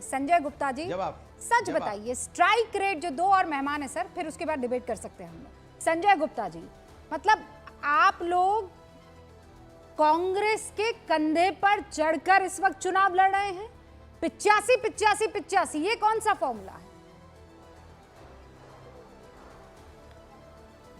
संजय गुप्ता जी, जवाब सच बताइए, strike rate जो दो और मेहमान है सर, फिर उसके बाद डिबेट कर सकते हैं हम लोग। संजय गुप्ता जी, मतलब आप लोग कांग्रेस के कंधे पर चढ़कर इस वक्त चुनाव लड़ रहे हैं। 85-85-85, ये कौन सा फॉर्मूला है?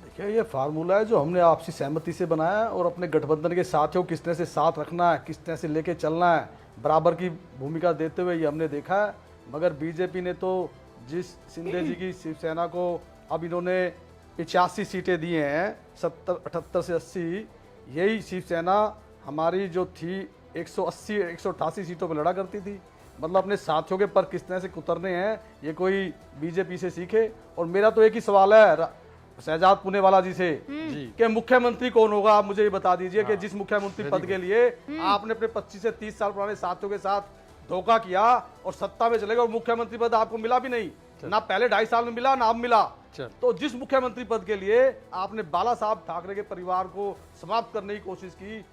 देखिए, ये फार्मूला है जो हमने आपसी सहमति से बनाया है और अपने गठबंधन के साथियों को किस तरह से साथ रखना है, किस तरह से लेके चलना है, बराबर की भूमिका देते हुए ये हमने देखा है। मगर बीजेपी ने तो जिस शिंदे जी की शिवसेना को अब इन्होंने 85 सीटें दी हैं, 78 से 80, यही शिवसेना हमारी जो थी 188 सीटों पर लड़ा करती थी। मतलब अपने साथियों के पर किस तरह से कुतरने हैं, ये कोई बीजेपी से सीखे। और मेरा तो एक ही सवाल है शहजाद पुनेवाला जी से कि मुख्यमंत्री कौन होगा, आप मुझे ये बता दीजिए कि जिस मुख्यमंत्री पद के लिए आपने अपने 25 से 30 साल पुराने साथियों के साथ धोखा किया और सत्ता में चले गए और मुख्यमंत्री पद आपको मिला भी नहीं, ना पहले 2.5 साल में मिला ना अब मिला। तो जिस मुख्यमंत्री पद के लिए आपने बाला साहब ठाकरे के परिवार को समाप्त करने की कोशिश की,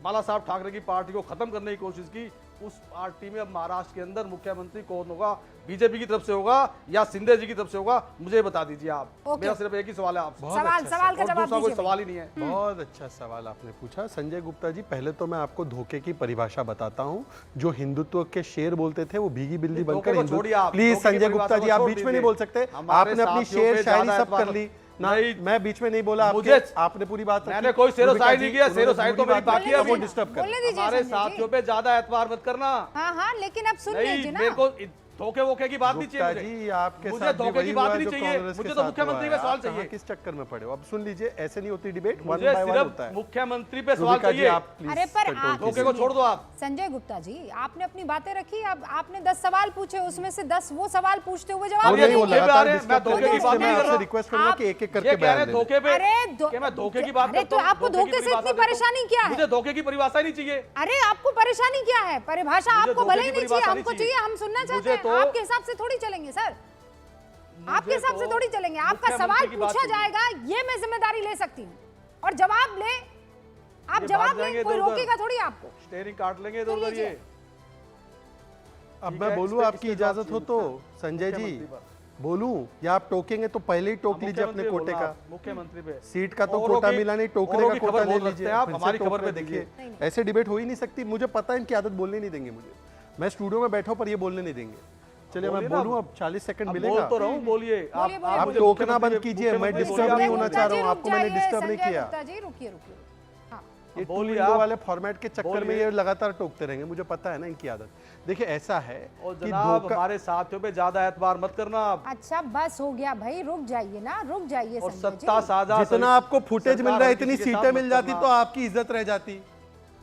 बाला साहब ठाकरे की पार्टी को खत्म करने की कोशिश की, उस पार्टी में अब महाराष्ट्र के अंदर मुख्यमंत्री कौन होगा? बीजेपी की तरफ से होगा या शिंदे जी की तरफ से होगा? मुझे बता दीजिए आप। मेरा सिर्फ एक ही सवाल है आपसे। सवाल का जवाब दूसरा कोई सवाल ही नहीं है। बहुत अच्छा सवाल आपने पूछा संजय गुप्ता जी। पहले तो मैं आपको धोखे की परिभाषा बताता हूँ। जो हिंदुत्व के शेर बोलते थे वो भीगी बिल्ली बनकर प्लीज संजय गुप्ता जी, आप बीच में नहीं बोल सकते। आपने अपनी शेर शायरी सब कर ली ना, मैं बीच में नहीं बोला। मुझे आपने पूरी बात, मैंने कोई शेरो शायरी नहीं किया, शेरो शायरी तो मेरी बाकी है। वो डिस्टर्ब कर हमारे साथियों पे ज्यादा एतबार मत करना। हाँ, लेकिन अब सुन लीजिए ना, मेरे को धोखे वोखे की बात नहीं चाहिए जी, आपके मुझे साथ धोखे की बात नहीं चाहिए, मुझे तो मुख्यमंत्री पे सवाल चाहिए। किस चक्कर में पड़े हो? अब सुन लीजिए, ऐसे नहीं होती डिबेट, वन मुझे बाय वन होता है। मुख्यमंत्री पे सवाल चाहिए। अरे पर धोखे को छोड़ दो आप। संजय गुप्ता जी, आपने अपनी बातें रखी, अब आपने 10 सवाल पूछे, उसमें से 10 वो सवाल पूछते हुए जवाब नहीं, वो लगातार मैं धोखे की बात नहीं कर रहा। रिक्वेस्ट करूंगा कि एक-एक करके बयान दें। धोखे पे मैं धोखे की बात करता हूं। तो आपको धोखे से इतनी परेशानी क्या है? मुझे धोखे की परिभाषा नहीं चाहिए। अरे आपको परेशानी क्या है? परिभाषा आपको भले ही नहीं चाहिए, हमको चाहिए, हम सुनना चाहते हैं। आपके हिसाब से थोड़ी चलेंगे सर, आपके हिसाब से थोड़ी चलेंगे। आपका सवाल पूछा जाएगा, ये मैं जिम्मेदारी ले सकती हूँ, और जवाब ले, आप जवाब लेंगे, कोई रोकेगा थोड़ी आपको। स्टेयरिंग काट लेंगे इधर उधर। ये अब मैं बोलूं आपकी इजाजत हो तो संजय जी बोलूं, या आप टोकेंगे तो पहले ही टोक लीजिए अपने कोटे का। मुख्यमंत्री पे सीट का तो कोटा मिला नहीं, टोकने का कोटा ले लीजिए। आप हमारी खबर पे देखिए, ऐसे डिबेट हो ही नहीं सकती। मुझे पता है इनकी आदत बोलने नहीं देंगे मुझे। मैं स्टूडियो में बैठा हूं पर ये बोलने नहीं देंगे। चलिए मैं बोलूं, अब 40 सेकंड मिलेगा। बोल तो रहा हूं, बोलिए। आप टोकना बंद कीजिए, मैं डिस्टर्ब नहीं होना चाह रहा हूं, आपको मैंने डिस्टर्ब नहीं किया। रुकिए, ये बोलिए, आप वाले फॉर्मेट के चक्कर में ये लगातार टोकते रहेंगे, मुझे पता है ना इनकी आदत। देखिए ऐसा है कि हमारे साथियों पे ज्यादा एतबार मत करना आप। अच्छा बस हो गया भाई, रुक जाइए ना, रुक जाइए। और सत्ता साझा, जितना आपको फुटेज मिल रहा है, इतनी सीटें मिल जाती तो आपकी इज्जत रह जाती।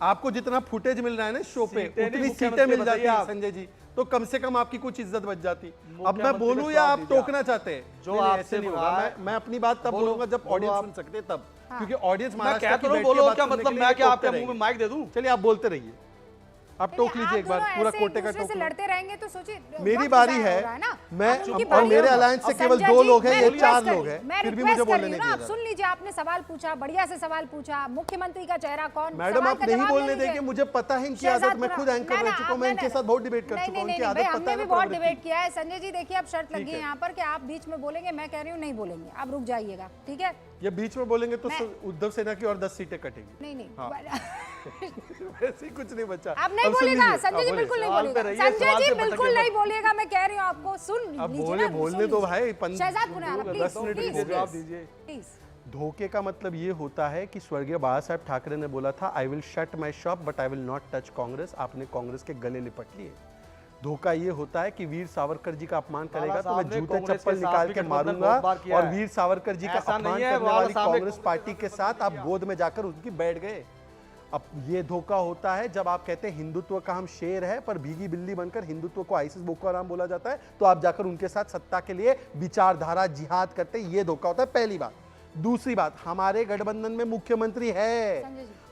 आपको जितना फुटेज मिल रहा है ना शो पे, उतनी सीटें मिल जाती है संजय जी, तो कम से कम आपकी कुछ इज्जत बच जाती। अब मैं बोलूं या आप टोकना चाहते हैं? जो आपसे नहीं होगा, मैं अपनी बात तब बोलूंगा जब ऑडियंस सुन सकते, तब। क्योंकि ऑडियंस महाराष्ट्र की बोलो, क्या मतलब मैं क्या आपके मुंह में माइक दे दूं? चलिए आप बोलते रहिए, आप टोक लीजिए एक बार, पूरा कोटे का टोक। लड़ते रहेंगे तो सोचिए, मेरी बारी है, मैं और मेरे अलायंस से केवल 2 लोग हैं, ये 4 लोग हैं, फिर भी मुझे बोलने नहीं दे रहा। सुन लीजिए, आपने सवाल पूछा, बढ़िया से सवाल पूछा, मुख्यमंत्री का चेहरा कौन? मैडम आप नहीं बोलने देंगे, मुझे पता है इनकी आदत। मैं खुद एंकर रह चुका हूं, मैं इनके साथ बहुत डिबेट कर चुका हूं, इनकी आदत पता है। हमने भी बहुत डिबेट किया है संजय जी। देखिए अब शर्त लगी है यहाँ पर कि आप बीच में बोलेंगे, मैं कह रही हूँ नहीं बोलेंगे, आप रुक जाइएगा, ठीक है? ये बीच में बोलेंगे तो उद्धव सेना की और 10 सीटें कटेंगी। नहीं वैसे कुछ नहीं बचा। अब नहीं बोलेगा संजय जी, बिल्कुल नहीं बोलेगा संजय जी, बिल्कुल नहीं बोलिएगा, मैं कह रही हूँ आपको। सुन लीजिए, बोलने दो भाई। शहजाद पुनेवाला प्लीज जवाब दीजिए। धोखे का मतलब ये होता है कि स्वर्गीय बाला साहब ठाकरे ने बोला था, I will shut my shop but I will not touch Congress. आपने कांग्रेस के गले लिपट लिए। धोखा ये होता है कि वीर सावरकर जी का अपमान करेगा तो मैं जूते चप्पल निकाल के मारूंगा, और वीर सावरकर जी का अपमान करने वाली कांग्रेस पार्टी के साथ आप गोद में जाकर उनकी बैठ गए। अब ये धोखा होता है जब आप कहते हैं हिंदुत्व का हम शेर है, पर भीगी बिल्ली बनकर हिंदुत्व को आईसिस बोको हराम बोला जाता है, तो आप जाकर उनके साथ सत्ता के लिए विचारधारा जिहाद करते हैं। ये धोखा होता है, पहली बात। दूसरी बात, हमारे गठबंधन में मुख्यमंत्री है,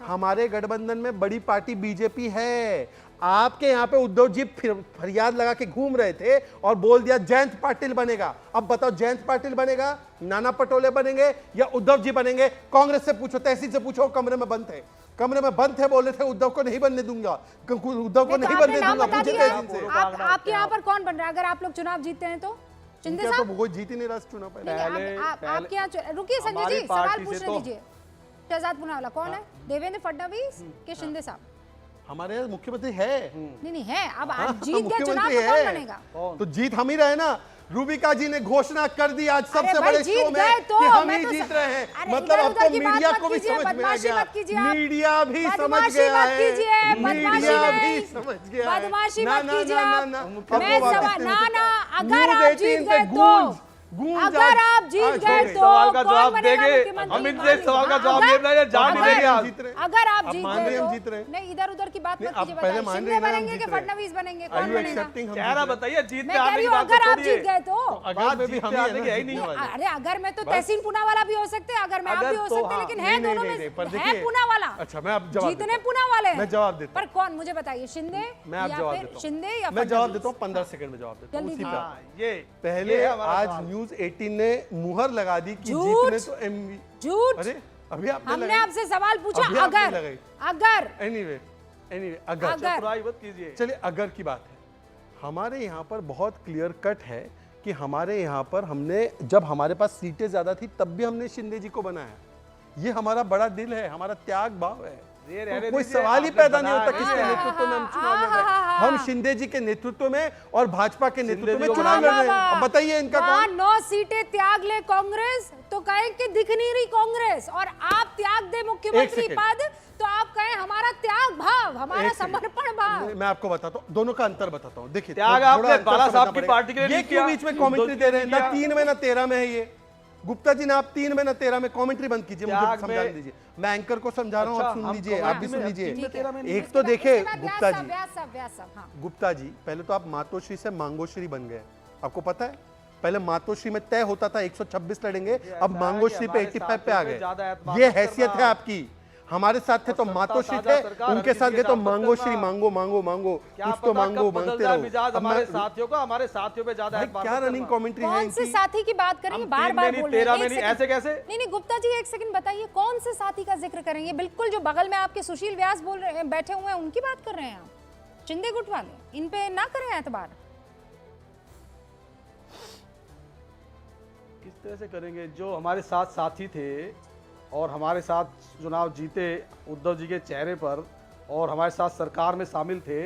हमारे गठबंधन में बड़ी पार्टी बीजेपी है। आपके यहाँ पे उद्धव जी फरियाद लगा के घूम रहे थे और बोल दिया जयंत पाटिल बनेगा। अब बताओ, जयंत पाटिल बनेगा, नाना पटोले बनेंगे या उद्धव जी बनेंगे? कांग्रेस से पूछो, तहसील से पूछो, कमरे में बंद थे। कमरे में बंद थे, बोल रहे थे उद्धव को नहीं बनने दूंगा, उद्धव को नहीं बनने दूंगा, पूछे थे इनसे। आपके यहाँ पर कौन बन रहा है अगर आप लोग चुनाव जीतते हैं तो? शिंदे उनके साहब? तो कोई जीत ही नहीं रहा चुनाव पहले। आपके यहाँ रुकिए संजय जी, सवाल पूछने दीजिए। शहजाद पूनावाला कौन है, देवेंद्र फडणवीस के शिंदे साहब? हमारे यहाँ मुख्यमंत्री है। नहीं है, अब आप जीत गए चुनाव तो कौन बनेगा? तो जीत हम ही रहे ना। रूबिका जी ने घोषणा कर दी आज सबसे भाई बड़े जीत शो में गए तो कि हम मैं ही तो जीत रहे हैं। अरे मतलब अब इधर-उधर तो की बात मीडिया मत को भी कीजिए, समझ में आ बदमाशी गया, मत कीजिए आप। मीडिया भी समझ बदमाशी गया मत कीजिए, है, बदमाशी मीडिया नहीं। भी समझ गया है। बदमाशी ना, मत ना, कीजिए ना, आप। ना, ना। मैं अब वो सवाल बात ना नहीं ना होता। अगर न्यूज़ आप जीत 18 पे गए तो गूंज अगर आप जीत आज गए हो गई। तो सवाल का कौन जवाब बनेगा देंगे, मुख्यमंत्री? हम इनसे सवाल का जवाब अगर- ले रहे हैं, जान अगर- देंगे आज। जीत रहे हैं। अगर आप अब जीत मान गए रहे हैं हम तो जीत रहे हैं। नहीं, इधर उधर की बात नहीं, मत आप कीजिए, पहले बताइए मान शिंदे रहे हैं ना हम बनेंगे जीत कि रहे हैं। फडणवीस बनेंगे, Are कौन you बनेगा? accepting हम चेहरा जीत रहे हैं? बताइए, जीतने मैं कह आने रही की हूँ बात अगर आप छोड़िए। जीत गए तो बात में भी जीतने हम ही आने हैं की ना, है नहीं जीतने वाली। अरे अगर मैं तो तहसील पूना वाला भी हो सकते हैं, अगर मैं आप अगर भी हो तो सकते हैं, हाँ, लेकिन नहीं, है नहीं, दोनों नहीं, नहीं, पर में है देखिए- पूना वाला। अच्छा, मैं अब जवाब जीतने देता हूं। पूना वाले हैं। मैं जवाब देता पर कौन, मुझे बताइए, शिंदे मैं आप या जवाब फिर देता हूं। शिंदे या मैं जवाब फडणवीस? देता हूँ, 15 सेकंड में जवाब देता हूँ जल्दी उसी पे। दीजिए। हाँ, ये पहले ये हमारा आज सवाल। न्यूज़ 18 ने मुहर लगा दी कि झूठ। जीतने तो एमवी। झूठ। अरे अभी आपने हमने लगाई। आपसे सवाल पूछा अभी आपने अगर लगाई। अगर एनीवे अगर अगर- बुराई मत कीजिए। चलिए अगर की बात है, हमारे यहाँ पर बहुत क्लियर कट है कि हमारे यहाँ पर हमने जब हमारे पास सीटें ज्यादा थी तब भी हमने शिंदे जी को बनाया। ये हमारा बड़ा दिल है, हमारा त्याग भाव है। ये तो रहने कोई दीजिए, सवाल ही आपने पैदा नहीं बनाया होता किसके है। नेतृत्व में हम चुनाव लड़ रहे हैं। हम शिंदे जी के नेतृत्व में और भाजपा के नेतृत्व में जी को चुनाव लड़ रहे हैं। वाह, अब बताइए इनका वहाँ कौन? 9 सीटें त्याग ले कांग्रेस तो कहें कि दिख नहीं रही कांग्रेस, और आप त्याग दे मुख्यमंत्री सेकंड। पद तो आप कहें हमारा त्याग भाव, हमारा एक सेकंड। समर्पण भाव। मैं आपको बताता हूँ, दोनों का अंतर बताता हूँ। देखिए त्याग थोड़ा आपने अंतर बाला समझना साहब की पड़ेगा। पार्टी के लिए ये नहीं क्यों किया? बीच में कमेंट्री दे रहे हैं? ना किया। 3 में ना 13 में है ये। गुप्ता जी ने आप 3 में ना 13 में कमेंट्री बंद कीजिए, मुझे त्याग समझाने में- दीजिए। मैं एंकर को समझा रहा हूँ, आप अच्छा, सुन हम लीजिए, आप भी सुन कमेंट्री में लीजिए। 13 में नहीं। एक तो देखिए उसके बाद गुप्ता व्यास जी, साहब, व्यास साहब, हाँ। गुप्ता जी पहले तो आप मातोश्री से मांगोश्री बन गए, आपको पता है? पहले मातोश्री में तय होता था 126 लड़ेंगे, अब मांगोश्री पे 85 पे आ गए। ये हैसियत है आपकी। हमारे साथ थे तो मातोश्री थे, उनके साथ गए तो मांगोश्री, मांगो मांगो मांगो, कुछ तो मांगो, मांगते रहो। अब हमारे मैं- साथियों का, हमारे साथियों पे ज्यादा भाई एतबार क्या मत रनिंग करना। कमेंट्री है कौन से इनकी? साथी की बात करेंगे? हम बार 3 बार में नहीं, बोल रहे हैं। 13 में एक नहीं, सेकंड। ऐसे कैसे? नहीं गुप्ता जी एक सेकंड बताइए, कौन से साथी का जिक्र करेंगे? बिल्कुल जो बगल में आपके सुशील व्यास बोल रहे हैं, बैठे हुए हैं, उनकी बात कर रहे हैं आप? शिंदे गुट वाले, इन पे ना करें एतबार। किस तरह से करेंगे? जो हमारे साथ साथी थे और हमारे साथ चुनाव जीते उद्धव जी के चेहरे पर, और हमारे साथ सरकार में शामिल थे,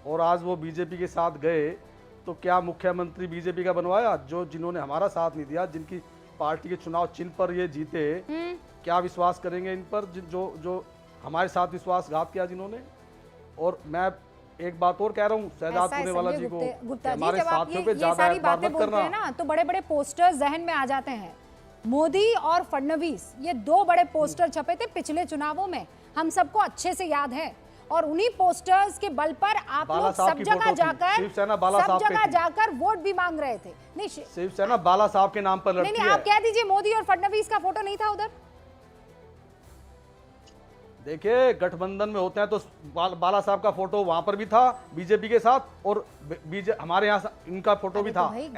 और आज वो बीजेपी के साथ गए, तो क्या मुख्यमंत्री बीजेपी का बनवाया? जो जिन्होंने हमारा साथ नहीं दिया, जिनकी पार्टी के चुनाव चिन्ह पर ये जीते, क्या विश्वास करेंगे इन पर? जो जो हमारे साथ विश्वासघात किया जिन्होंने। और मैं एक बात और कह रहा हूँ शहजाद ऐसा है पूनेवाला संजय जी को, गुप्ता जी, हमारे जब आप साथियों पे ये ज्यादा सारी एतबार बातें मत बोलते हैं करना। ना, तो बड़े बड़े पोस्टर्स जहन में आ जाते हैं। मोदी और फडणवीस, ये 2 बड़े पोस्टर छपे थे पिछले चुनावों में, हम सबको अच्छे से याद है। और उन्हीं पोस्टर्स के बल पर आप बाला लोग साहब सब की जगह फोटो थी, जाकर शिवसेना बाला सब साहब पे जगह थी। जाकर वोट भी मांग रहे थे। नहीं शिवसेना बाला साहब के नाम पर लड़ती नहीं, है। आप कह दीजिए मोदी और फडणवीस का फोटो नहीं था उधर। देखिए गठबंधन में होते हैं तो बाला साहब का फोटो वहां पर भी था बीजेपी के साथ, और हमारे यहाँ इनका फोटो भी अरे तो था। भाई,